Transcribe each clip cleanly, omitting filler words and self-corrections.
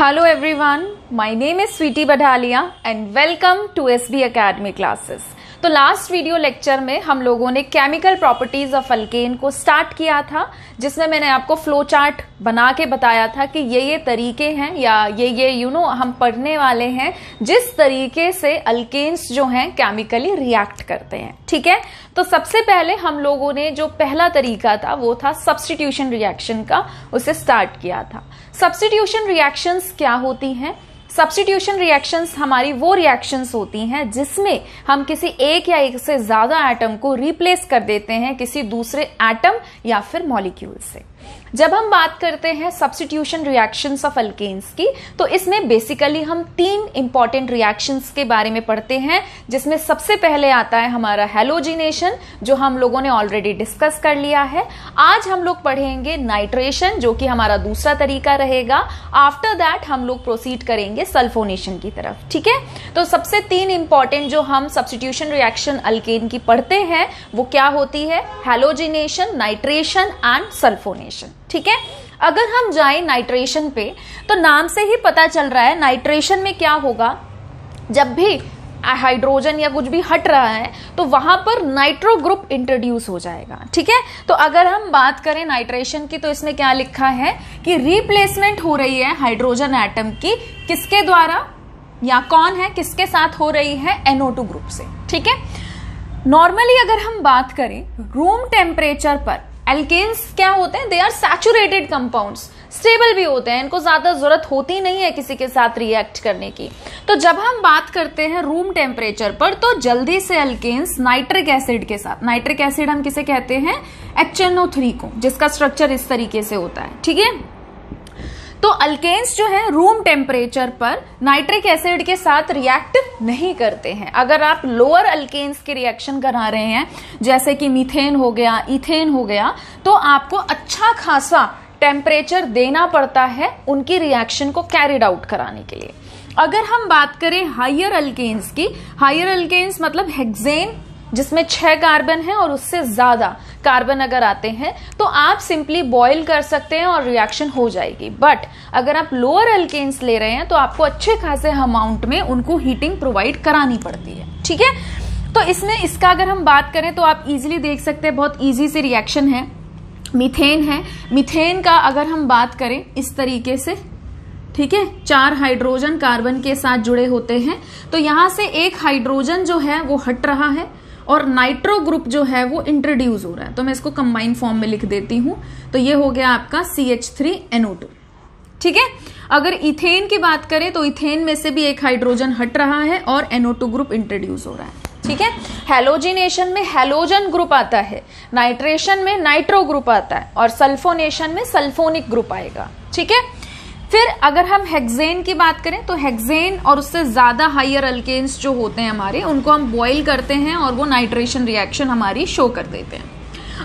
Hello everyone, my name is Sweetie Badhalia and welcome to SB Academy classes। तो last video lecture में हम लोगों ने chemical properties of alkane को start किया था, जिसमें मैंने आपको फ्लो चार्ट बना के बताया था कि ये तरीके हैं या ये हम पढ़ने वाले हैं जिस तरीके से अल्केन्स जो हैं केमिकली रिएक्ट करते हैं। ठीक है, तो सबसे पहले हम लोगों ने जो पहला तरीका था वो था सब्स्टिट्यूशन रिएक्शन का, उसे स्टार्ट किया था। सब्स्टिट्यूशन रिएक्शंस क्या होती हैं? सब्स्टिट्यूशन रिएक्शंस हमारी वो रिएक्शंस होती हैं जिसमें हम किसी एक या एक से ज्यादा एटम को रिप्लेस कर देते हैं किसी दूसरे एटम या फिर मॉलिक्यूल से। जब हम बात करते हैं सब्स्टिट्यूशन रिएक्शंस ऑफ अल्केन्स की, तो इसमें बेसिकली हम तीन इंपॉर्टेंट रिएक्शंस के बारे में पढ़ते हैं, जिसमें सबसे पहले आता है हमारा हैलोजिनेशन, जो हम लोगों ने ऑलरेडी डिस्कस कर लिया है। आज हम लोग पढ़ेंगे नाइट्रेशन, जो कि हमारा दूसरा तरीका रहेगा। आफ्टर दैट हम लोग प्रोसीड करेंगे सल्फोनेशन की तरफ। ठीक है, तो सबसे तीन इंपॉर्टेंट जो हम सब्स्टिट्यूशन रिएक्शन अल्केन की पढ़ते हैं वो क्या होती है? Halogenation, nitration and sulphonation. ठीक है, अगर हम जाएं नाइट्रेशन पे, तो नाम से ही पता चल रहा है नाइट्रेशन में क्या होगा। जब भी हाइड्रोजन या कुछ भी हट रहा है तो वहां पर नाइट्रो ग्रुप इंट्रोड्यूस हो जाएगा। ठीक है, तो अगर हम बात करें नाइट्रेशन की, तो इसमें क्या लिखा है कि रिप्लेसमेंट हो रही है हाइड्रोजन एटम की, किसके द्वारा या कौन है किसके साथ हो रही है? NO2 ग्रुप से। ठीक है, नॉर्मली अगर हम बात करें रूम टेम्परेचर पर एल्केन्स क्या होते हैं? They are saturated compounds, stable भी होते हैं, इनको ज्यादा जरूरत होती नहीं है किसी के साथ रिएक्ट करने की। तो जब हम बात करते हैं रूम टेम्परेचर पर, तो जल्दी से अल्केन्स नाइट्रिक एसिड के साथ, नाइट्रिक एसिड हम किसे कहते हैं? HNO3 को, जिसका स्ट्रक्चर इस तरीके से होता है। ठीक है, तो अल्केन्स जो है रूम टेम्परेचर पर नाइट्रिक एसिड के साथ रिएक्ट नहीं करते हैं। अगर आप लोअर अल्केन्स की रिएक्शन करा रहे हैं, जैसे कि मीथेन हो गया, इथेन हो गया, तो आपको अच्छा खासा टेम्परेचर देना पड़ता है उनकी रिएक्शन को कैरिड आउट कराने के लिए। अगर हम बात करें हायर अल्केन्स की, हायर अल्केन्स मतलब हेक्सेन, जिसमें 6 कार्बन है और उससे ज्यादा कार्बन अगर आते हैं तो आप सिंपली बॉईल कर सकते हैं और रिएक्शन हो जाएगी। बट अगर आप लोअर अल्केन्स ले रहे हैं तो आपको अच्छे खासे अमाउंट में उनको हीटिंग प्रोवाइड करानी पड़ती है। ठीक है, तो इसमें इसका अगर हम बात करें तो आप इजीली देख सकते हैं, बहुत इजी सी रिएक्शन है। मीथेन है, मीथेन का अगर हम बात करें इस तरीके से, ठीक है, 4 हाइड्रोजन कार्बन के साथ जुड़े होते हैं, तो यहां से एक हाइड्रोजन जो है वो हट रहा है और नाइट्रो ग्रुप जो है वो इंट्रोड्यूस हो रहा है। तो मैं इसको कंबाइन फॉर्म में लिख देती हूं, तो ये हो गया आपका CH3NO2। ठीक है, अगर इथेन की बात करें तो इथेन में से भी एक हाइड्रोजन हट रहा है और NO2 ग्रुप इंट्रोड्यूस हो रहा है। ठीक है, हैलोजिनेशन में हैलोजन ग्रुप आता है, नाइट्रेशन में नाइट्रो ग्रुप आता है और सल्फोनेशन में सल्फोनिक ग्रुप आएगा। ठीक है, फिर अगर हम हेक्सेन की बात करें तो हेक्सेन और उससे ज्यादा हायर अल्केन्स जो होते हैं हमारे, उनको हम बॉईल करते हैं और वो नाइट्रेशन रिएक्शन हमारी शो कर देते हैं।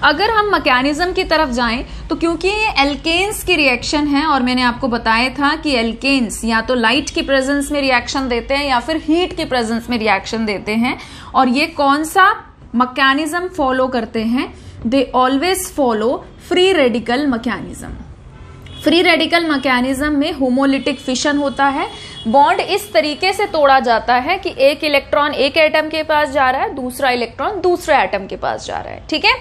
अगर हम मैकेनिज्म की तरफ जाएं तो क्योंकि ये एल्केन्स की रिएक्शन है और मैंने आपको बताया था कि एल्केन्स या तो लाइट की प्रेजेंस में रिएक्शन देते हैं या फिर हीट की प्रेजेंस में रिएक्शन देते हैं, और ये कौन सा मैकेनिज्म फॉलो करते हैं? They always follow free radical mechanism. Free radical mechanism में होमोलिटिक फिशन होता है, बॉन्ड इस तरीके से तोड़ा जाता है कि एक इलेक्ट्रॉन एक एटम के पास जा रहा है, दूसरा इलेक्ट्रॉन दूसरे एटम के पास जा रहा है। ठीक है,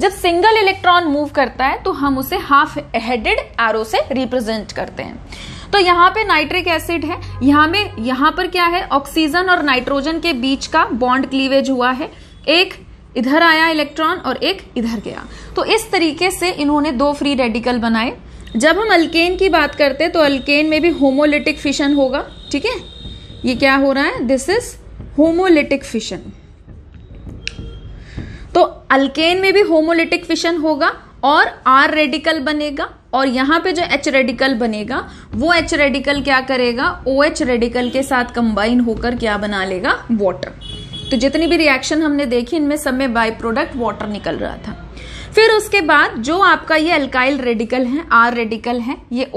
जब सिंगल इलेक्ट्रॉन मूव करता है तो हम उसे हाफ हेडेड एरो से रिप्रेजेंट करते हैं। तो यहाँ पे नाइट्रिक एसिड है, यहाँ पर क्या है? ऑक्सीजन और नाइट्रोजन के बीच का बॉन्ड क्लीवेज हुआ है, एक इधर आया इलेक्ट्रॉन और एक इधर गया। तो इस तरीके से इन्होंने 2 फ्री रेडिकल बनाए। जब हम अल्केन की बात करते हैं तो अल्केन में भी होमोलिटिक फिशन होगा। ठीक है, ये क्या हो रहा है? This is homolytic fission. तो अल्केन में भी होमोलिटिक फिशन होगा और R रेडिकल बनेगा, और यहां पे जो H रेडिकल बनेगा वो H रेडिकल क्या करेगा? OH रेडिकल के साथ कंबाइन होकर क्या बना लेगा? वाटर। तो जितनी भी रिएक्शन हमने देखी इनमें सब में बाय प्रोडक्ट वाटर निकल रहा था। फिर उसके बाद जो आपका ये अल्काइल रेडिकल है, R रेडिकल है, ये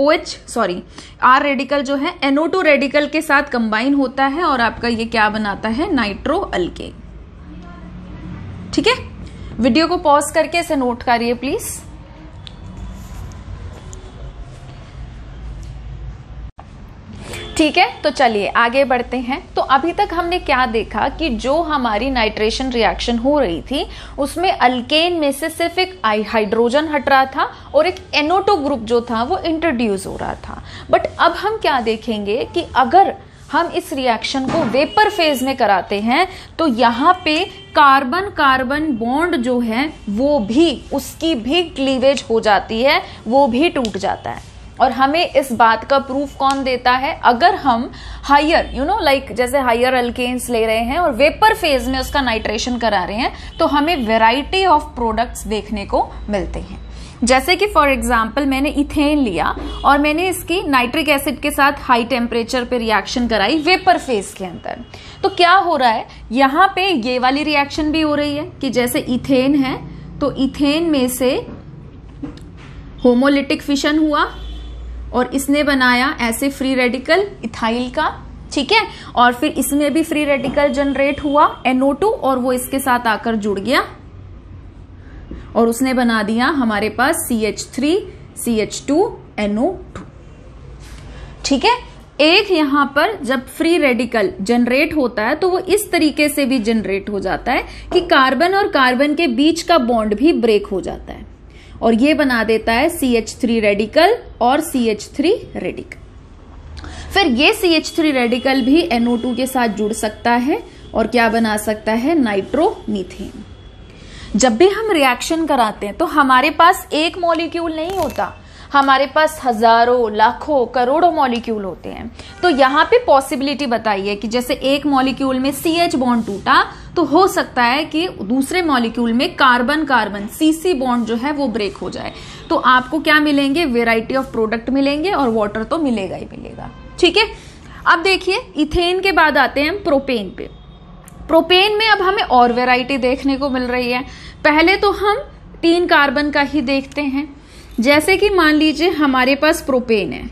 R रेडिकल जो है NO2 रेडिकल के साथ कंबाइन होता है और आपका ये क्या बनाता है? Nitro alkane. ठीक है, वीडियो को पॉज करके इसे नोट करिए प्लीज। ठीक है, तो चलिए आगे बढ़ते हैं। तो अभी तक हमने क्या देखा कि जो हमारी नाइट्रेशन रिएक्शन हो रही थी उसमें अल्केन में से सिर्फ एक हाइड्रोजन हट रहा था और एक NO2 ग्रुप जो था वो इंट्रोड्यूस हो रहा था। बट अब हम क्या देखेंगे कि अगर हम इस रिएक्शन को वेपर फेज में कराते हैं तो यहाँ पे कार्बन कार्बन बॉन्ड जो है वो भी, उसकी भी क्लीवेज हो जाती है, वो भी टूट जाता है। और हमें इस बात का प्रूफ कौन देता है? अगर हम हायर लाइक जैसे हायर अल्केन्स ले रहे हैं और वेपर फेज में उसका नाइट्रेशन करा रहे हैं तो हमें वेराइटी ऑफ प्रोडक्ट्स देखने को मिलते हैं। जैसे कि फॉर एग्जाम्पल मैंने इथेन लिया और मैंने इसकी नाइट्रिक एसिड के साथ हाई टेम्परेचर पे रिएक्शन कराई वेपर फेज के अंदर, तो क्या हो रहा है, यहाँ पे ये वाली रिएक्शन भी हो रही है कि जैसे इथेन है तो इथेन में से होमोलिटिक फिशन हुआ और इसने बनाया ऐसे फ्री रेडिकल इथाइल का, ठीक है, और फिर इसमें भी फ्री रेडिकल जनरेट हुआ NO2 और वो इसके साथ आकर जुड़ गया और उसने बना दिया हमारे पास CH3 CH2 NO2। ठीक है, एक यहां पर जब फ्री रेडिकल जनरेट होता है तो वो इस तरीके से भी जनरेट हो जाता है कि कार्बन और कार्बन के बीच का बॉन्ड भी ब्रेक हो जाता है और ये बना देता है CH3 रेडिकल और CH3 रेडिकल। फिर ये CH3 रेडिकल भी NO2 के साथ जुड़ सकता है और क्या बना सकता है, नाइट्रोमीथेन। जब भी हम रिएक्शन कराते हैं तो हमारे पास एक मॉलिक्यूल नहीं होता, हमारे पास हजारों लाखों करोड़ों मॉलिक्यूल होते हैं। तो यहाँ पे पॉसिबिलिटी बताइए कि जैसे एक मॉलिक्यूल में CH बॉन्ड टूटा तो हो सकता है कि दूसरे मॉलिक्यूल में कार्बन कार्बन CC बॉन्ड जो है वो ब्रेक हो जाए, तो आपको क्या मिलेंगे, वेराइटी ऑफ प्रोडक्ट मिलेंगे और वाटर तो मिलेगा ही मिलेगा। ठीक है, अब देखिए इथेन के बाद आते हैं हम प्रोपेन पे। प्रोपेन में अब हमें और वेराइटी देखने को मिल रही है। पहले तो हम 3 कार्बन का ही देखते हैं। जैसे कि मान लीजिए हमारे पास प्रोपेन है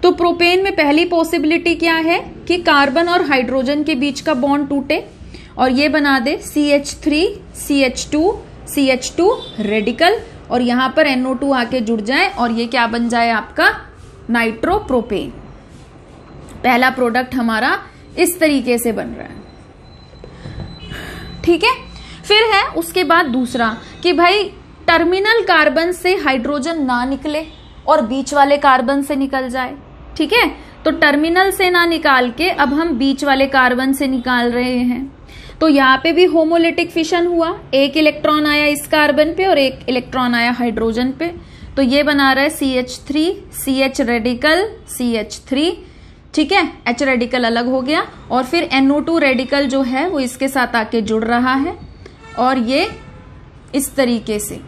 तो प्रोपेन में पहली पॉसिबिलिटी क्या है कि कार्बन और हाइड्रोजन के बीच का बॉन्ड टूटे और ये बना दे CH3 CH2 CH2 रेडिकल और यहां पर NO2 आके जुड़ जाए और ये क्या बन जाए आपका, नाइट्रोप्रोपेन। पहला प्रोडक्ट हमारा इस तरीके से बन रहा है। ठीक है, फिर है उसके बाद दूसरा कि भाई टर्मिनल कार्बन से हाइड्रोजन ना निकले और बीच वाले कार्बन से निकल जाए। ठीक है, तो टर्मिनल से ना निकाल के अब हम बीच वाले कार्बन से निकाल रहे हैं। तो यहाँ पे भी होमोलिटिक फिशन हुआ, एक इलेक्ट्रॉन आया इस कार्बन पे और एक इलेक्ट्रॉन आया हाइड्रोजन पे, तो ये बना रहा है CH3 CH रेडिकल CH3। ठीक है, H रेडिकल अलग हो गया और फिर NO2 रेडिकल जो है वो इसके साथ आके जुड़ रहा है और ये इस तरीके से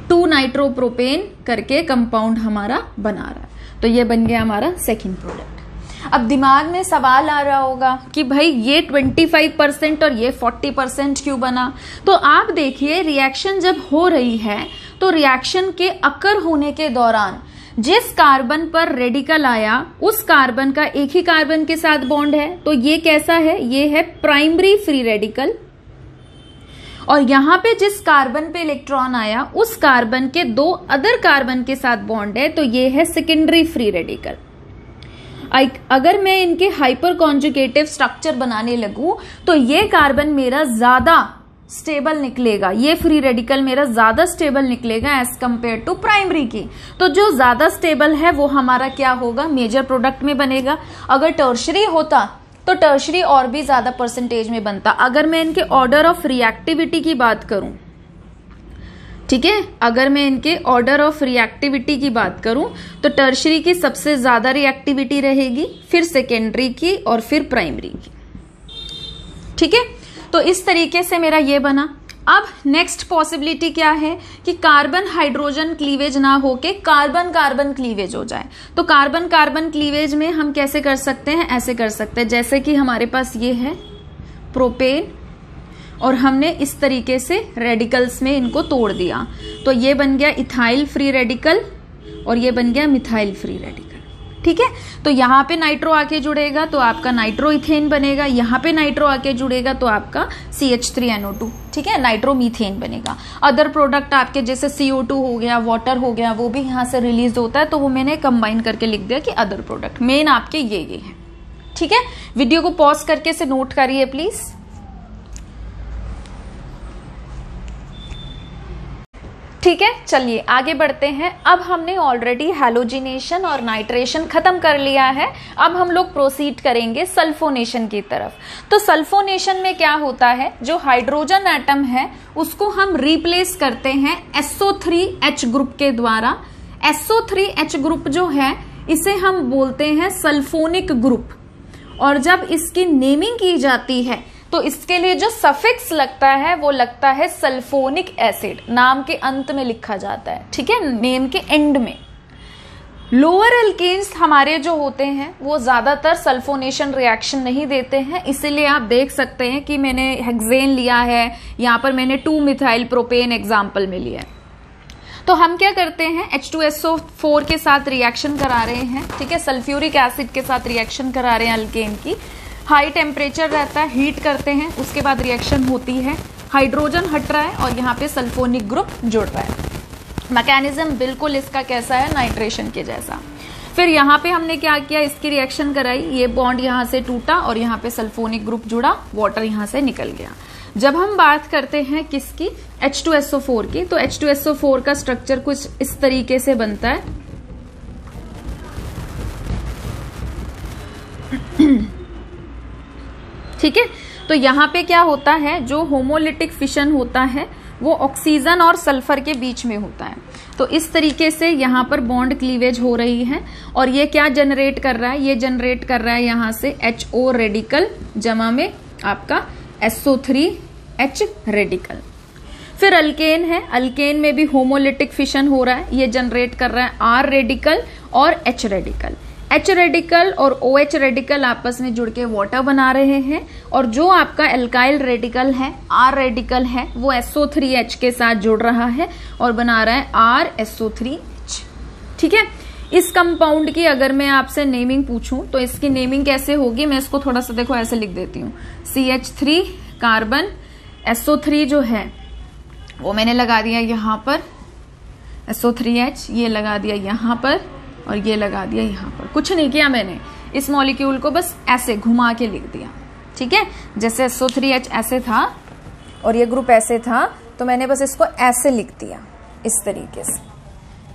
2 नाइट्रोप्रोपेन करके कंपाउंड हमारा बना रहा है। तो ये बन गया हमारा सेकंड प्रोडक्ट। अब दिमाग में सवाल आ रहा होगा कि भाई ये 25% और ये 40% क्यों बना? तो आप देखिए रिएक्शन जब हो रही है तो रिएक्शन के अकर होने के दौरान जिस कार्बन पर रेडिकल आया उस कार्बन का एक ही कार्बन के साथ बॉन्ड है, तो ये कैसा है, ये है प्राइमरी फ्री रेडिकल। और यहां पे जिस कार्बन पे इलेक्ट्रॉन आया उस कार्बन के 2 अदर कार्बन के साथ बॉन्ड है, तो ये है सेकेंडरी फ्री रेडिकल। अगर मैं इनके हाइपर कॉन्जुगेटिव स्ट्रक्चर बनाने लगूं तो ये कार्बन मेरा ज्यादा स्टेबल निकलेगा, ये फ्री रेडिकल मेरा ज्यादा स्टेबल निकलेगा एज कंपेयर टू प्राइमरी की। तो जो ज्यादा स्टेबल है वो हमारा क्या होगा, मेजर प्रोडक्ट में बनेगा। अगर टर्शरी होता तो टर्शरी और भी ज्यादा परसेंटेज में बनता। अगर मैं इनके ऑर्डर ऑफ रिएक्टिविटी की बात करूं, ठीक है, अगर मैं इनके ऑर्डर ऑफ रिएक्टिविटी की बात करूं तो टर्शरी की सबसे ज्यादा रिएक्टिविटी रहेगी, फिर सेकेंडरी की और फिर प्राइमरी की। ठीक है, तो इस तरीके से मेरा ये बना। अब नेक्स्ट पॉसिबिलिटी क्या है कि कार्बन हाइड्रोजन क्लीवेज ना होके कार्बन कार्बन क्लीवेज हो जाए। तो कार्बन कार्बन क्लीवेज में हम कैसे कर सकते हैं, ऐसे कर सकते हैं जैसे कि हमारे पास ये है प्रोपेन और हमने इस तरीके से रेडिकल्स में इनको तोड़ दिया, तो ये बन गया इथाइल फ्री रेडिकल और ये बन गया मिथाइल फ्री रेडिकल। ठीक है। तो यहाँ पे नाइट्रो आके जुड़ेगा तो आपका नाइट्रो इथेन बनेगा, यहाँ पे नाइट्रो आके जुड़ेगा तो आपका CH3NO2, ठीक है, नाइट्रो मीथेन बनेगा। अदर प्रोडक्ट आपके जैसे CO2 हो गया, वाटर हो गया, वो भी यहाँ से रिलीज होता है, तो वो मैंने कंबाइन करके लिख दिया कि अदर प्रोडक्ट। मेन आपके ये है, ठीक है। वीडियो को पॉज करके इसे नोट करिए प्लीज। ठीक है, चलिए आगे बढ़ते हैं। अब हमने ऑलरेडी हैलोजिनेशन और नाइट्रेशन खत्म कर लिया है। अब हम लोग प्रोसीड करेंगे सल्फोनेशन की तरफ। तो सल्फोनेशन में क्या होता है, जो हाइड्रोजन एटम है उसको हम रिप्लेस करते हैं SO3H ग्रुप के द्वारा। SO3H ग्रुप जो है इसे हम बोलते हैं सल्फोनिक ग्रुप, और जब इसकी नेमिंग की जाती है तो इसके लिए जो सफिक्स लगता है वो लगता है सल्फोनिक एसिड, नाम के अंत में लिखा जाता है, ठीक है, नेम के एंड में। लोअर एल्केन्स हमारे जो होते हैं वो ज्यादातर सल्फोनेशन रिएक्शन नहीं देते हैं, इसीलिए आप देख सकते हैं कि मैंने हेक्सेन लिया है, यहाँ पर मैंने 2-मिथाइल प्रोपेन एग्जाम्पल में लिया है। तो हम क्या करते हैं, H2SO4 के साथ रिएक्शन करा रहे हैं, ठीक है, सल्फ्यूरिक एसिड के साथ रिएक्शन करा रहे हैं अल्केन की। हाई टेम्परेचर रहता है, हीट करते हैं, उसके बाद रिएक्शन होती है, हाइड्रोजन हट रहा है और यहाँ पे सल्फोनिक ग्रुप जुड़ रहा है। मैकेनिज्म बिल्कुल इसका कैसा है, नाइट्रेशन के जैसा। फिर यहाँ पे हमने क्या किया, इसकी रिएक्शन कराई, ये बॉन्ड यहाँ से टूटा और यहाँ पे सल्फोनिक ग्रुप जुड़ा, वाटर यहाँ से निकल गया। जब हम बात करते हैं किसकी, H2SO4 की, तो H2SO4 का स्ट्रक्चर कुछ इस तरीके से बनता है। ठीक है, तो यहाँ पे क्या होता है, जो होमोलिटिक फिशन होता है वो ऑक्सीजन और सल्फर के बीच में होता है। तो इस तरीके से यहाँ पर बॉन्ड क्लीवेज हो रही है, और ये क्या जनरेट कर रहा है, ये जनरेट कर रहा है यहाँ से HO रेडिकल जमा में आपका SO3H रेडिकल। फिर अल्केन है, अल्केन में भी होमोलिटिक फिशन हो रहा है, ये जनरेट कर रहा है R रेडिकल और H रेडिकल। H रेडिकल और OH रेडिकल आपस में जुड़ के वाटर बना रहे हैं, और जो आपका एल्काइल रेडिकल है, R रेडिकल है, वो SO3H के साथ जुड़ रहा है और बना रहा है RSO3H, ठीक है। इस कंपाउंड की अगर मैं आपसे नेमिंग पूछूं तो इसकी नेमिंग कैसे होगी, मैं इसको थोड़ा सा देखो ऐसे लिख देती हूँ। CH3 कार्बन, SO3 जो है वो मैंने लगा दिया यहाँ पर, SO3H ये लगा दिया यहाँ पर, और ये लगा दिया यहाँ पर। कुछ नहीं किया मैंने, इस मॉलिक्यूल को बस ऐसे घुमा के लिख दिया, ठीक है। जैसे SO3H ऐसे था और ये ग्रुप ऐसे था, तो मैंने बस इसको ऐसे लिख दिया इस तरीके से,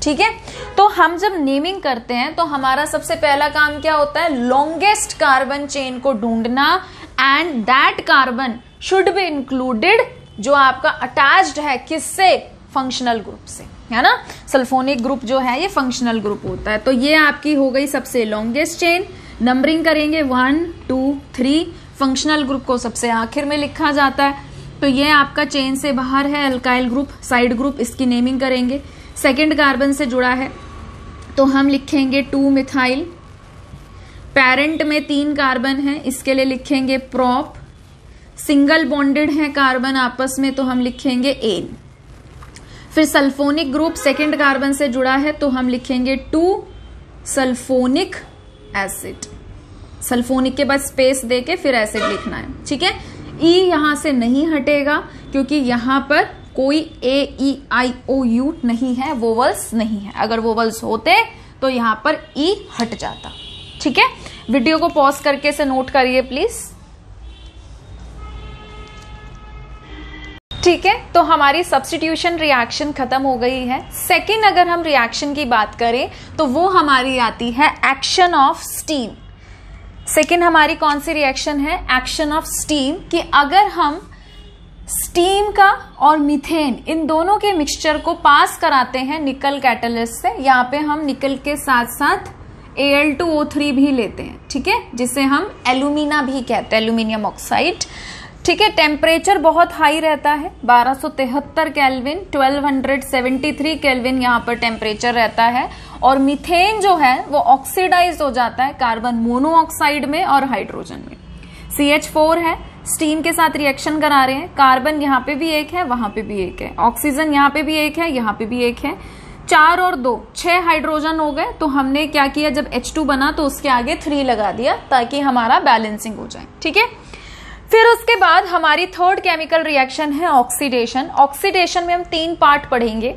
ठीक है। तो हम जब नेमिंग करते हैं तो हमारा सबसे पहला काम क्या होता है, लॉन्गेस्ट कार्बन चेन को ढूंढना, and that carbon should be included जो आपका अटैच्ड है किससे, फंक्शनल ग्रुप से, है ना। सल्फोनिक ग्रुप जो है ये फंक्शनल ग्रुप होता है। तो ये आपकी हो गई सबसे लॉन्गेस्ट चेन। नंबरिंग करेंगे 1 2 3, फंक्शनल ग्रुप को सबसे आखिर में लिखा जाता है। तो ये आपका चेन से बाहर है अल्काइल ग्रुप, साइड ग्रुप, इसकी नेमिंग करेंगे। सेकेंड कार्बन से जुड़ा है तो हम लिखेंगे 2-मिथाइल। पेरेंट में 3 कार्बन है, इसके लिए लिखेंगे प्रोप। सिंगल बॉन्डेड है कार्बन आपस में तो हम लिखेंगे एन। फिर सल्फोनिक ग्रुप सेकेंड कार्बन से जुड़ा है तो हम लिखेंगे 2 सल्फोनिक एसिड। सल्फोनिक के बाद स्पेस देके फिर एसिड लिखना है, ठीक है। ई यहां से नहीं हटेगा क्योंकि यहां पर कोई ए ई आई ओ यू नहीं है, वोवल्स नहीं है। अगर वोवल्स होते तो यहां पर ई हट जाता, ठीक है। वीडियो को पॉज करके इसे नोट करिए प्लीज, ठीक है। तो हमारी सब्स्टिट्यूशन रिएक्शन खत्म हो गई है। सेकेंड अगर हम रिएक्शन की बात करें तो वो हमारी आती है एक्शन ऑफ स्टीम। सेकेंड हमारी कौन सी रिएक्शन है, एक्शन ऑफ स्टीम, कि अगर हम स्टीम का और मीथेन इन दोनों के मिक्सचर को पास कराते हैं निकल कैटलिस्ट से, यहाँ पे हम निकल के साथ साथ Al2O3 भी लेते हैं, ठीक है, जिसे हम एल्यूमिना भी कहते हैं, एल्यूमिनियम ऑक्साइड, ठीक है। टेम्परेचर बहुत हाई रहता है, 1273 केल्विन, 1273 केल्विन यहाँ पर टेम्परेचर रहता है। और मीथेन जो है वो ऑक्सीडाइज हो जाता है कार्बन मोनोऑक्साइड में और हाइड्रोजन में। CH4 है, स्टीम के साथ रिएक्शन करा रहे हैं, कार्बन यहाँ पे भी एक है, वहां पे भी एक है, ऑक्सीजन यहाँ पे भी एक है, यहाँ पे भी एक है। 4 और 2 6 हाइड्रोजन हो गए, तो हमने क्या किया, जब H2 बना तो उसके आगे 3 लगा दिया ताकि हमारा बैलेंसिंग हो जाए। ठीक है, फिर उसके बाद हमारी थर्ड केमिकल रिएक्शन है ऑक्सीडेशन। ऑक्सीडेशन में हम 3 पार्ट पढ़ेंगे,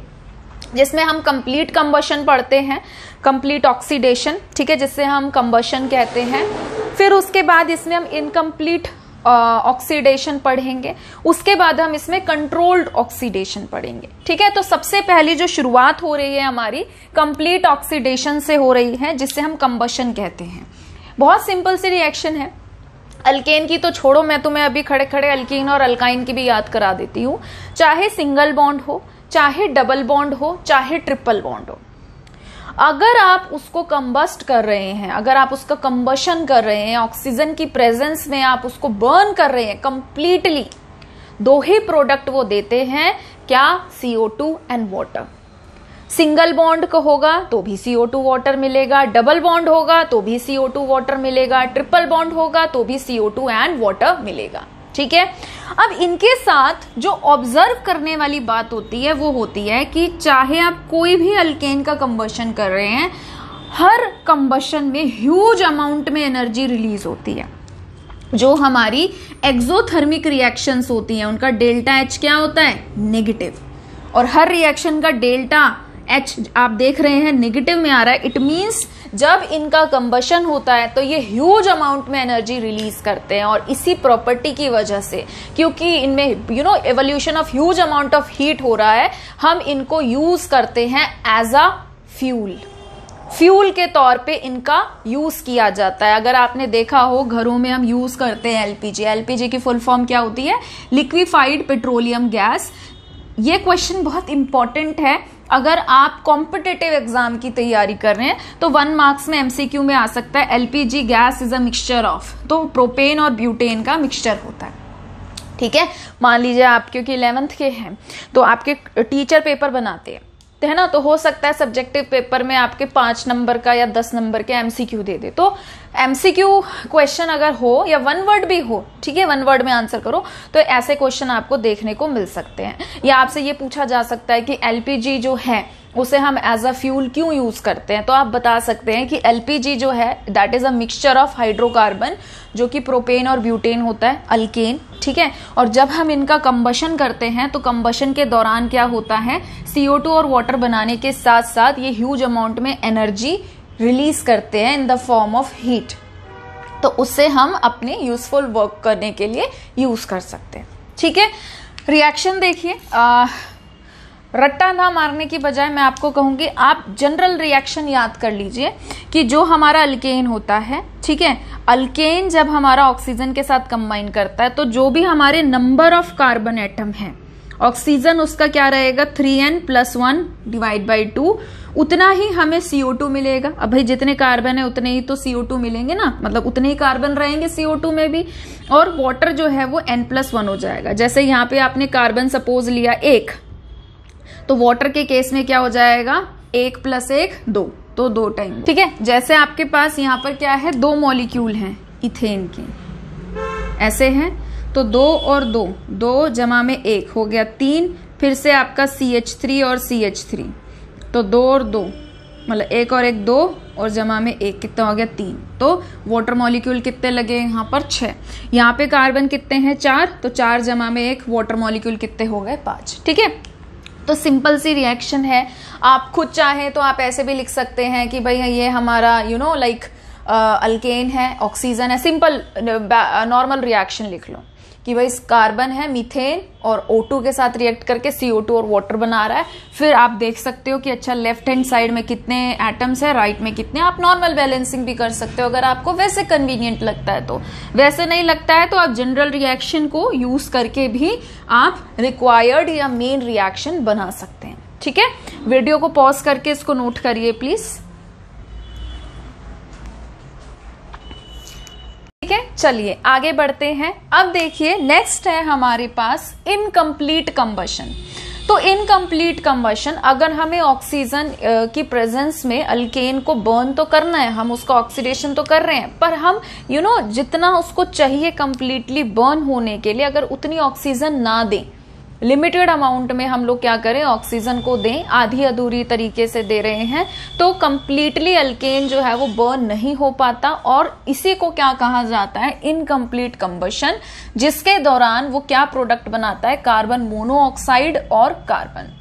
जिसमें हम कंप्लीट कंबशन पढ़ते हैं, कंप्लीट ऑक्सीडेशन, ठीक है, जिससे हम कंबशन कहते हैं। फिर उसके बाद इसमें हम इनकम्प्लीट ऑक्सीडेशन पढ़ेंगे, उसके बाद हम इसमें कंट्रोल्ड ऑक्सीडेशन पढ़ेंगे। ठीक है, तो सबसे पहली जो शुरुआत हो रही है हमारी कंप्लीट ऑक्सीडेशन से हो रही है, जिससे हम कंबशन कहते हैं। बहुत सिंपल सी रिएक्शन है। अल्केन की तो छोड़ो, मैं तुम्हें अभी खड़े खड़े अल्कीन और अल्काइन की भी याद करा देती हूं। चाहे सिंगल बॉन्ड हो, चाहे डबल बॉन्ड हो, चाहे ट्रिपल बॉन्ड हो, अगर आप उसको कंबस्ट कर रहे हैं, अगर आप उसका कंबशन कर रहे हैं, ऑक्सीजन की प्रेजेंस में आप उसको बर्न कर रहे हैं कंप्लीटली, 2 ही प्रोडक्ट वो देते हैं, क्या, CO2 and water. Single bond का होगा तो भी CO2 वाटर मिलेगा, डबल बॉन्ड होगा तो भी CO2 वाटर मिलेगा, ट्रिपल बॉन्ड होगा तो भी CO2 एंड वाटर मिलेगा। ठीक है, अब इनके साथ जो ऑब्जर्व करने वाली बात होती है वो होती है कि चाहे आप कोई भी अल्केन का कंबशन कर रहे हैं, हर कंबशन में ह्यूज अमाउंट में एनर्जी रिलीज होती है। जो हमारी एक्सोथर्मिक रिएक्शंस होती हैं उनका डेल्टा H क्या होता है, नेगेटिव, और हर रिएक्शन का डेल्टा H आप देख रहे हैं नेगेटिव में आ रहा है। इट मींस जब इनका कंबशन होता है तो ये ह्यूज अमाउंट में एनर्जी रिलीज करते हैं, और इसी प्रॉपर्टी की वजह से, क्योंकि इनमें evolution of huge amount of heat हो रहा है, हम इनको यूज करते हैं एज अ फ्यूल के तौर पे इनका यूज किया जाता है। अगर आपने देखा हो घरों में हम यूज करते हैं एलपीजी की फुल फॉर्म क्या होती है, लिक्विफाइड पेट्रोलियम गैस। ये क्वेश्चन बहुत इंपॉर्टेंट है, अगर आप कॉम्पिटिटिव एग्जाम की तैयारी कर रहे हैं तो 1 मार्क्स में एमसीक्यू में आ सकता है, LPG gas is a mixture of, तो प्रोपेन और ब्यूटेन का मिक्सचर होता है। ठीक है, मान लीजिए आप क्योंकि 11th के हैं तो आपके टीचर पेपर बनाते हैं, है ना, तो हो सकता है सब्जेक्टिव पेपर में आपके 5 नंबर का या 10 नंबर के एमसीक्यू दे दे। तो एमसीक्यू क्वेश्चन अगर हो या 1 वर्ड भी हो, ठीक है, 1 वर्ड में आंसर करो, तो ऐसे क्वेश्चन आपको देखने को मिल सकते हैं। या आपसे ये पूछा जा सकता है कि एलपीजी जो है उसे हम एज अ फ्यूल क्यों यूज करते हैं, तो आप बता सकते हैं कि एलपीजी जो है that is a mixture of hydrocarbon, जो कि प्रोपेन और ब्यूटेन होता है, अल्केन। ठीक है, और जब हम इनका कंबशन करते हैं तो कंबशन के दौरान क्या होता है, CO2 और वाटर बनाने के साथ साथ ये ह्यूज अमाउंट में एनर्जी रिलीज करते हैं in the form of heat, तो उससे हम अपने यूजफुल वर्क करने के लिए यूज कर सकते हैं। ठीक है, रिएक्शन देखिए, रट्टा ना मारने की बजाय मैं आपको कहूंगी आप जनरल रिएक्शन याद कर लीजिए कि जो हमारा अल्केन होता है, ठीक है, अल्केन जब हमारा ऑक्सीजन के साथ कंबाइन करता है तो जो भी हमारे नंबर ऑफ कार्बन एटम है, ऑक्सीजन उसका क्या रहेगा, 3n+1 डिवाइड बाई 2, उतना ही हमें CO2 मिलेगा। अब भाई जितने कार्बन है उतने ही तो CO2 मिलेंगे ना, मतलब उतने ही कार्बन रहेंगे CO2 में भी, और वाटर जो है वो n+1 हो जाएगा। जैसे यहाँ पे आपने कार्बन सपोज लिया 1, तो वाटर के केस में क्या हो जाएगा, 1 + 1 2, तो 2 टाइम। ठीक है, जैसे आपके पास यहाँ पर क्या है, 2 मॉलिक्यूल हैं इथेन के, ऐसे हैं, तो 2 और 2, 2 जमा में 1 हो गया 3, फिर से आपका CH3 और CH3, तो 2 और 2 मतलब 1 और 1 2, और जमा में 1 कितना हो गया 3, तो वाटर मॉलिक्यूल कितने लगे यहाँ पर 6। यहाँ पे कार्बन कितने हैं 4, तो 4 जमा में 1, वाटर मॉलिक्यूल कितने हो गए 5। ठीक है, तो सिंपल सी रिएक्शन है। आप खुद चाहें तो आप ऐसे भी लिख सकते हैं कि भाई ये हमारा लाइक अल्केन है, ऑक्सीजन है, सिंपल नॉर्मल रिएक्शन लिख लो कि भाई कार्बन है, मीथेन और O2 के साथ रिएक्ट करके CO2 और वाटर बना रहा है। फिर आप देख सकते हो कि अच्छा लेफ्ट हैंड साइड में कितने एटम्स है, राइट में कितने। आप नॉर्मल बैलेंसिंग भी कर सकते हो अगर आपको वैसे कन्वीनियंट लगता है तो। वैसे नहीं लगता है तो आप जनरल रिएक्शन को यूज करके भी आप रिक्वायर्ड या मेन रिएक्शन बना सकते हैं। ठीक है, वीडियो को पॉज करके इसको नोट करिए प्लीज। ठीक है, चलिए आगे बढ़ते हैं। अब देखिए नेक्स्ट है हमारे पास इनकम्प्लीट कंबशन। तो इनकम्प्लीट कंबशन, अगर हमें ऑक्सीजन की प्रेजेंस में अल्केन को बर्न तो करना है, हम उसका ऑक्सीडेशन तो कर रहे हैं, पर हम जितना उसको चाहिए कंप्लीटली बर्न होने के लिए अगर उतनी ऑक्सीजन ना दें लिमिटेड अमाउंट में हम लोग क्या करें, ऑक्सीजन को दें, आधी अधूरी तरीके से दे रहे हैं, तो कंप्लीटली अल्केन जो है वो बर्न नहीं हो पाता और इसी को क्या कहा जाता है, इनकम्प्लीट कंबशन, जिसके दौरान वो क्या प्रोडक्ट बनाता है, कार्बन मोनोऑक्साइड और कार्बन।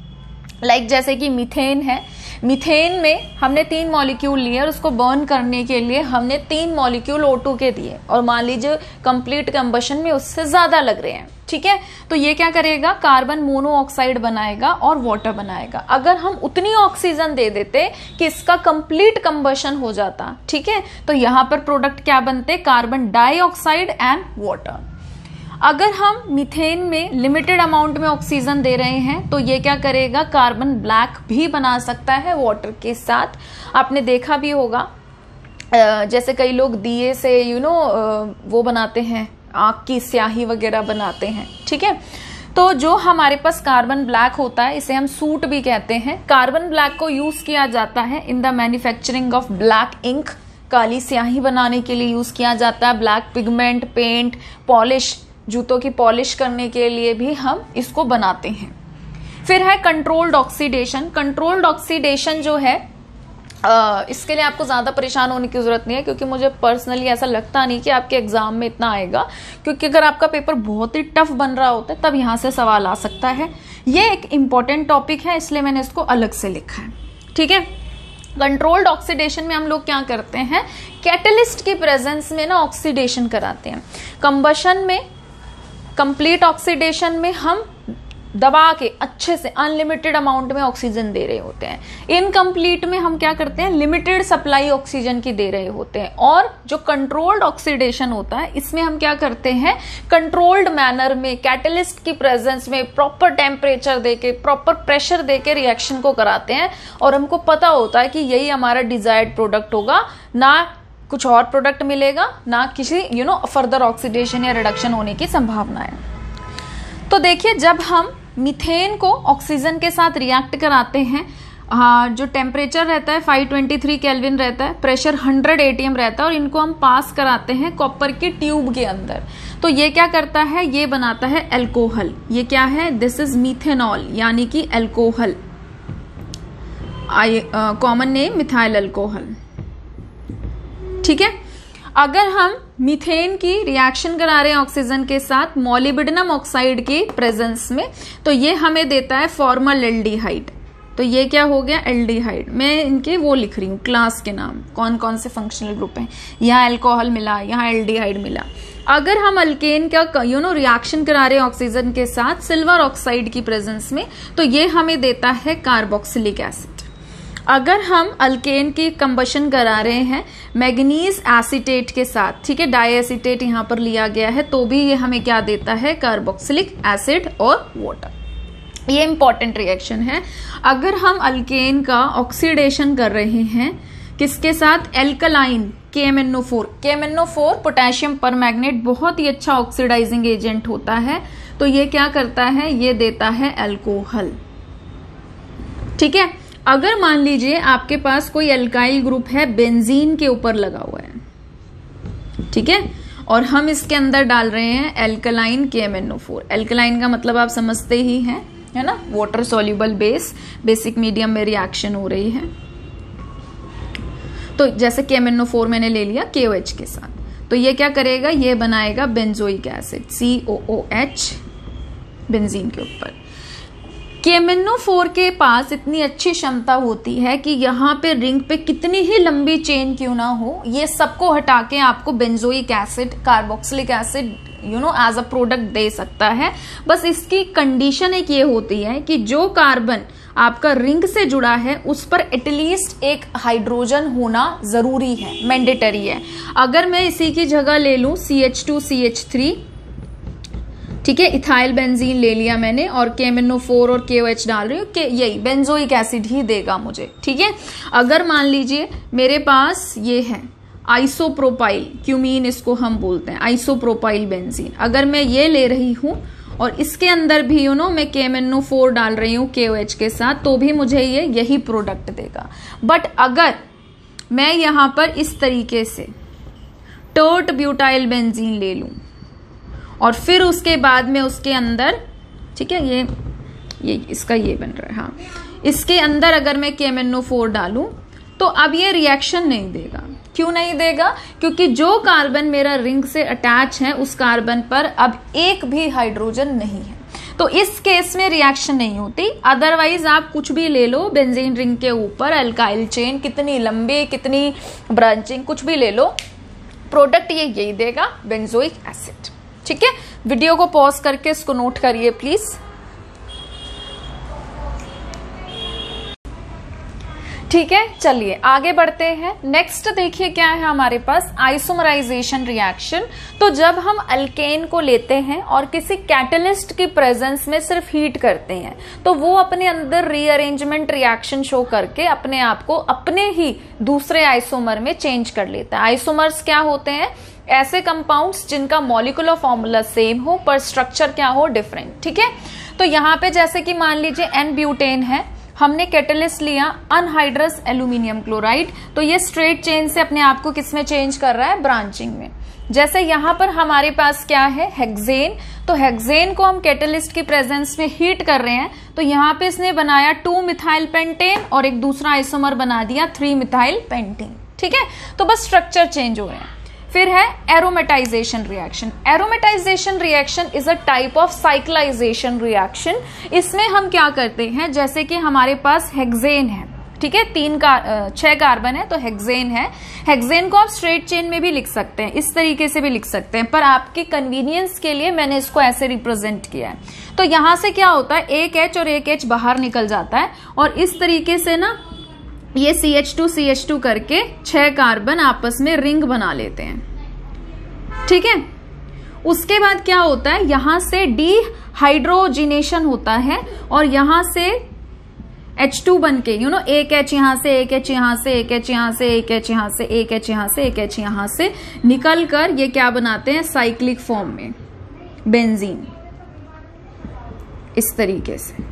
लाइक जैसे कि मीथेन है, मीथेन में हमने 3 मॉलिक्यूल लिए और उसको बर्न करने के लिए हमने 3 मॉलिक्यूल O2 के दिए और मान लीजिए कंप्लीट कंबशन में उससे ज्यादा लग रहे हैं, ठीक है, तो ये क्या करेगा, कार्बन मोनोऑक्साइड बनाएगा और वाटर बनाएगा। अगर हम उतनी ऑक्सीजन दे देते कि इसका कंप्लीट कंबशन हो जाता, ठीक है, तो यहां पर प्रोडक्ट क्या बनते, कार्बन डाइऑक्साइड एंड वाटर। अगर हम मीथेन में लिमिटेड अमाउंट में ऑक्सीजन दे रहे हैं तो ये क्या करेगा, कार्बन ब्लैक भी बना सकता है वाटर के साथ। आपने देखा भी होगा जैसे कई लोग दिए से वो बनाते हैं, आंख की स्याही वगैरह बनाते हैं, ठीक है, तो जो हमारे पास कार्बन ब्लैक होता है इसे हम सूट भी कहते हैं। कार्बन ब्लैक को यूज किया जाता है in the manufacturing of black ink, काली स्याही बनाने के लिए यूज किया जाता है। ब्लैक पिगमेंट, पेंट, पॉलिश, जूतों की पॉलिश करने के लिए भी हम इसको बनाते हैं। फिर है कंट्रोल्ड ऑक्सीडेशन। कंट्रोल्ड ऑक्सीडेशन जो है इसके लिए आपको ज्यादा परेशान होने की जरूरत नहीं है, क्योंकि मुझे पर्सनली ऐसा लगता नहीं कि आपके एग्जाम में इतना आएगा, क्योंकि अगर आपका पेपर बहुत ही टफ बन रहा होता है तब यहां से सवाल आ सकता है। ये एक इंपॉर्टेंट टॉपिक है इसलिए मैंने इसको अलग से लिखा है, ठीक है। कंट्रोल्ड ऑक्सीडेशन में हम लोग क्या करते हैं, कैटलिस्ट की प्रेजेंस में ना ऑक्सीडेशन कराते हैं। कंबशन में, कंप्लीट ऑक्सीडेशन में हम दबा के अच्छे से अनलिमिटेड अमाउंट में ऑक्सीजन दे रहे होते हैं। इनकम्प्लीट में हम क्या करते हैं, लिमिटेड सप्लाई ऑक्सीजन की दे रहे होते हैं। और जो कंट्रोल्ड ऑक्सीडेशन होता है इसमें हम क्या करते हैं, कंट्रोल्ड मैनर में कैटलिस्ट की प्रेजेंस में प्रॉपर टेम्परेचर देके, प्रॉपर प्रेशर देके रिएक्शन को कराते हैं और हमको पता होता है कि यही हमारा डिजायर्ड प्रोडक्ट होगा, ना कुछ और प्रोडक्ट मिलेगा, ना किसी फर्दर ऑक्सीडेशन या रिडक्शन होने की संभावना है। तो देखिए जब हम मीथेन को ऑक्सीजन के साथ रिएक्ट कराते हैं, जो टेम्परेचर रहता है 523 केल्विन रहता है, प्रेशर 100 atm रहता है और इनको हम पास कराते हैं कॉपर के ट्यूब के अंदर, तो ये क्या करता है, ये बनाता है एल्कोहल। ये क्या है, दिस इज मीथेनॉल यानी कि alcohol, common name methyl alcohol, ठीक है। अगर हम मीथेन की रिएक्शन करा रहे हैं ऑक्सीजन के साथ मॉलिब्डेनम ऑक्साइड के प्रेजेंस में, तो ये हमें देता है फॉर्मल एल्डिहाइड। तो ये क्या हो गया, एल्डिहाइड। मैं इनके वो लिख रही हूँ क्लास के नाम, कौन कौन से फंक्शनल ग्रुप हैं। यहाँ एल्कोहल मिला, यहाँ एल्डिहाइड मिला। अगर हम अल्केन का रिएक्शन करा रहे हैं ऑक्सीजन के साथ सिल्वर ऑक्साइड की प्रेजेंस में, तो ये हमें देता है कार्बोक्सिलिक एसिड। अगर हम अल्केन की कंबशन करा रहे हैं मैग्नीज एसीटेट के साथ, ठीक है, डाइएसीटेट यहां पर लिया गया है, तो भी ये हमें क्या देता है, कार्बोक्सिलिक एसिड और वाटर। ये इंपॉर्टेंट रिएक्शन है। अगर हम अल्केन का ऑक्सीडेशन कर रहे हैं किसके साथ, एल्कलाइन KMnO4। KMnO4 पोटेशियम परमैग्नेट बहुत ही अच्छा ऑक्सीडाइजिंग एजेंट होता है, तो ये क्या करता है, ये देता है एल्कोहल, ठीक है। अगर मान लीजिए आपके पास कोई एल्काइल ग्रुप है बेंजीन के ऊपर लगा हुआ है, ठीक है, और हम इसके अंदर डाल रहे हैं एल्कलाइन KMnO4। एल्कलाइन का मतलब आप समझते ही हैं, है ना, water soluble base, basic medium में रिएक्शन हो रही है। तो जैसे KMnO4 मैंने ले लिया KOH के साथ, तो ये क्या करेगा, ये बनाएगा बेंजोइक एसिड COOH बेंजीन के ऊपर। KMnO4 के पास इतनी अच्छी क्षमता होती है कि यहाँ पे रिंग पे कितनी ही लंबी चेन क्यों ना हो, ये सबको हटा के आपको benzoic acid, carboxylic acid as a product दे सकता है। बस इसकी कंडीशन एक ये होती है कि जो कार्बन आपका रिंग से जुड़ा है उस पर एटलीस्ट एक हाइड्रोजन होना जरूरी है, मैंडेटरी है। अगर मैं इसी की जगह ले लूं CH2CH3, ठीक है, इथाइल बेंजीन ले लिया मैंने और KMnO4 और KOH डाल रही हूँ, यही बेंजोइक एसिड ही देगा मुझे, ठीक है। अगर मान लीजिए मेरे पास ये है आइसोप्रोपाइल, क्यूमीन इसको हम बोलते हैं, आइसोप्रोपाइल बेंजीन, अगर मैं ये ले रही हूं और इसके अंदर भी मैं KMnO4 डाल रही हूं KOH के साथ, तो भी मुझे ये यही प्रोडक्ट देगा। बट अगर मैं यहां पर इस तरीके से टर्ट ब्यूटाइल बेंजीन ले लूं और फिर उसके बाद में उसके अंदर, ठीक है, ये इसका ये बन रहा है। हाँ, इसके अंदर अगर मैं KMnO4 डालूं तो अब ये रिएक्शन नहीं देगा। क्यों नहीं देगा? क्योंकि जो कार्बन मेरा रिंग से अटैच है उस कार्बन पर अब एक भी हाइड्रोजन नहीं है, तो इस केस में रिएक्शन नहीं होती। अदरवाइज आप कुछ भी ले लो, बेंजीन रिंग के ऊपर अल्काइल चेन कितनी लंबी, कितनी ब्रांचिंग, कुछ भी ले लो, प्रोडक्ट ये यही देगा, बेंजोइक एसिड। ठीक है, वीडियो को पॉज करके इसको नोट करिए प्लीज। ठीक है, चलिए आगे बढ़ते हैं। नेक्स्ट देखिए क्या है हमारे पास, आइसोमराइजेशन रिएक्शन। तो जब हम अल्केन को लेते हैं और किसी कैटलिस्ट की प्रेजेंस में सिर्फ हीट करते हैं तो वो अपने अंदर रीअरेंजमेंट रिएक्शन शो करके अपने आप को अपने ही दूसरे आइसोमर में चेंज कर लेता है। आइसोमर्स क्या होते हैं? ऐसे कंपाउंड्स जिनका मॉलिक्यूलर फॉर्मूला सेम हो पर स्ट्रक्चर क्या हो, डिफरेंट। ठीक है, तो यहाँ पे जैसे कि मान लीजिए एन ब्यूटेन है, हमने कैटलिस्ट लिया अनहाइड्रस एल्यूमिनियम क्लोराइड, तो ये स्ट्रेट चेन से अपने आप को किसमें चेंज कर रहा है? ब्रांचिंग में। जैसे यहां पर हमारे पास क्या है? हेक्सेन। तो हेक्सेन को हम कैटलिस्ट की प्रेजेंस में हीट कर रहे हैं, तो यहां पे इसने बनाया 2 मिथाइल पेंटेन और एक दूसरा आइसोमर बना दिया 3 मिथाइल पेंटेन। ठीक है, तो बस स्ट्रक्चर चेंज हो रहे हैं। फिर है aromatisation reaction. Aromatisation reaction is a type of cyclisation reaction. इसमें हम क्या करते हैं, जैसे कि हमारे पास हेक्सेन है, ठीक है, 6 कार्बन है तो हेक्सेन है। हेक्सेन को आप स्ट्रेट चेन में भी लिख सकते हैं, इस तरीके से भी लिख सकते हैं, पर आपके कन्वीनियंस के लिए मैंने इसको ऐसे रिप्रेजेंट किया है। तो यहां से क्या होता है, एक H और एक H बाहर निकल जाता है और इस तरीके से ना ये CH2 करके 6 कार्बन आपस में रिंग बना लेते हैं। ठीक है, उसके बाद क्या होता है, यहां से डीहाइड्रोजिनेशन होता है और यहां से H2 बन के एक H यहां से, एक H यहां से, एक H यहां से, एक H यहां से, एक H यहां से, एक H यहां से निकल कर ये क्या बनाते हैं, साइक्लिक फॉर्म में बेंजीन, इस तरीके से।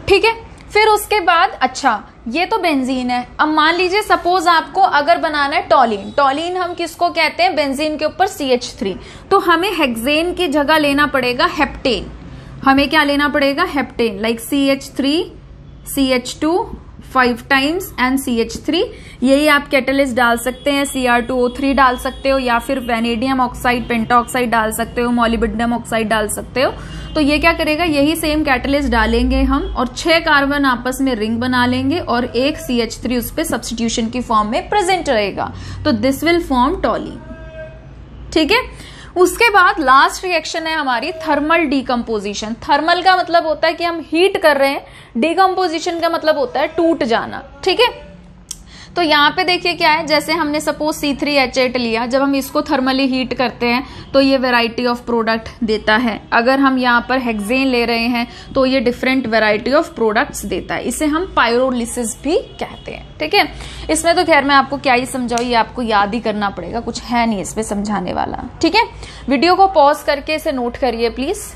ठीक है, फिर उसके बाद अच्छा ये तो बेंजीन है। अब मान लीजिए सपोज आपको अगर बनाना है टॉलिन। टॉलिन हम किसको कहते हैं? बेंजीन के ऊपर CH3। तो हमें हेक्सेन की जगह लेना पड़ेगा हेप्टेन। हमें क्या लेना पड़ेगा? Heptane, like CH3 CH2 5 times and CH3। यही आप कैटलिस्ट डाल सकते हैं, Cr2O3 डाल सकते हो या फिर वेनेडियम ऑक्साइड पेंटाऑक्साइड डाल सकते हो, मोलिब्डेनम ऑक्साइड डाल सकते हो। तो ये क्या करेगा, यही सेम कैटलिस्ट डालेंगे हम और 6 कार्बन आपस में रिंग बना लेंगे और एक CH3 उस पर सब्स्टिट्यूशन की फॉर्म में प्रेजेंट रहेगा, तो दिस विल फॉर्म टॉलिन। ठीक है, उसके बाद लास्ट रिएक्शन है हमारी थर्मल डीकम्पोजिशन। थर्मल का मतलब होता है कि हम हीट कर रहे हैं, डीकम्पोजिशन का मतलब होता है टूट जाना। ठीक है, तो यहाँ पे देखिए क्या है, जैसे हमने सपोज C3H8 लिया, जब हम इसको थर्मली हीट करते हैं तो ये वैरायटी ऑफ प्रोडक्ट देता है। अगर हम यहाँ पर हेक्सेन ले रहे हैं तो ये डिफरेंट वैरायटी ऑफ प्रोडक्ट्स देता है, इसे हम पायरोलिसिस भी कहते हैं। ठीक है, इसमें तो खैर मैं आपको क्या ही समझाऊं, ये आपको याद ही करना पड़ेगा, कुछ है नहीं इसमें समझाने वाला। ठीक है, वीडियो को पॉज करके इसे नोट करिए प्लीज।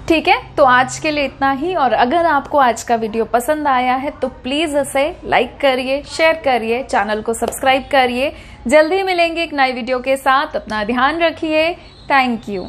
ठीक है, तो आज के लिए इतना ही, और अगर आपको आज का वीडियो पसंद आया है तो प्लीज इसे लाइक करिए, शेयर करिए, चैनल को सब्सक्राइब करिए। जल्दी मिलेंगे एक नई वीडियो के साथ, अपना ध्यान रखिए। Thank you.